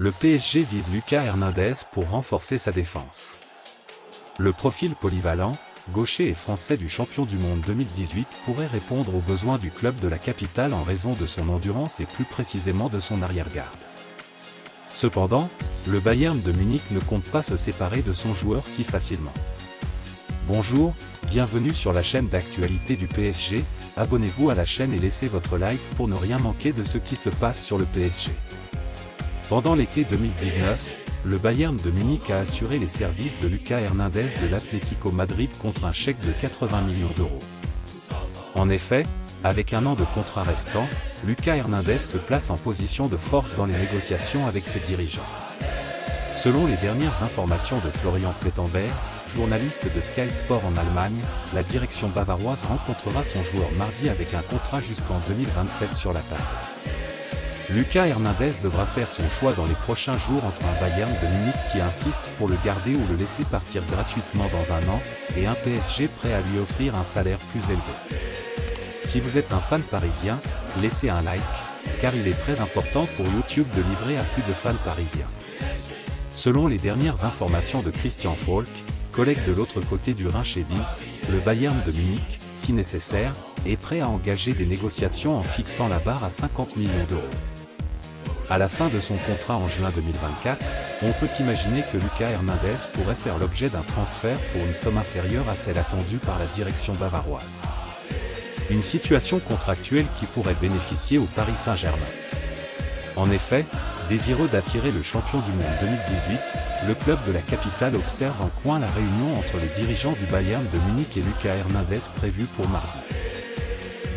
Le PSG vise Lucas Hernandez pour renforcer sa défense. Le profil polyvalent, gaucher et français du champion du monde 2018 pourrait répondre aux besoins du club de la capitale en raison de son endurance et plus précisément de son arrière-garde. Cependant, le Bayern de Munich ne compte pas se séparer de son joueur si facilement. Bonjour, bienvenue sur la chaîne d'actualité du PSG, abonnez-vous à la chaîne et laissez votre like pour ne rien manquer de ce qui se passe sur le PSG. Pendant l'été 2019, le Bayern de Munich a assuré les services de Lucas Hernandez de l'Atlético Madrid contre un chèque de 80 millions d'euros. En effet, avec un an de contrat restant, Lucas Hernandez se place en position de force dans les négociations avec ses dirigeants. Selon les dernières informations de Florian Plettenberg, journaliste de Sky Sport en Allemagne, la direction bavaroise rencontrera son joueur mardi avec un contrat jusqu'en 2027 sur la table. Lucas Hernandez devra faire son choix dans les prochains jours entre un Bayern de Munich qui insiste pour le garder ou le laisser partir gratuitement dans un an, et un PSG prêt à lui offrir un salaire plus élevé. Si vous êtes un fan parisien, laissez un like, car il est très important pour YouTube de livrer à plus de fans parisiens. Selon les dernières informations de Christian Falk, collègue de l'autre côté du Rhin chez Bild, le Bayern de Munich, si nécessaire, est prêt à engager des négociations en fixant la barre à 50 millions d'euros. À la fin de son contrat en juin 2024, on peut imaginer que Lucas Hernandez pourrait faire l'objet d'un transfert pour une somme inférieure à celle attendue par la direction bavaroise. Une situation contractuelle qui pourrait bénéficier au Paris Saint-Germain. En effet, désireux d'attirer le champion du monde 2018, le club de la capitale observe en coin la réunion entre les dirigeants du Bayern de Munich et Lucas Hernandez prévue pour mardi.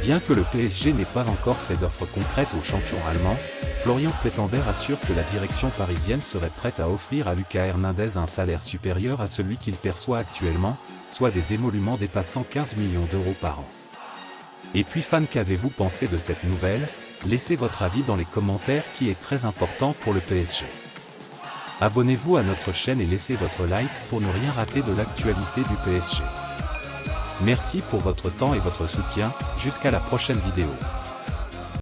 Bien que le PSG n'ait pas encore fait d'offre concrète au champion allemand, Florian Plettenberg assure que la direction parisienne serait prête à offrir à Lucas Hernandez un salaire supérieur à celui qu'il perçoit actuellement, soit des émoluments dépassant 15 millions d'euros par an. Et puis fans, qu'avez-vous pensé de cette nouvelle? Laissez votre avis dans les commentaires qui est très important pour le PSG. Abonnez-vous à notre chaîne et laissez votre like pour ne rien rater de l'actualité du PSG. Merci pour votre temps et votre soutien, jusqu'à la prochaine vidéo.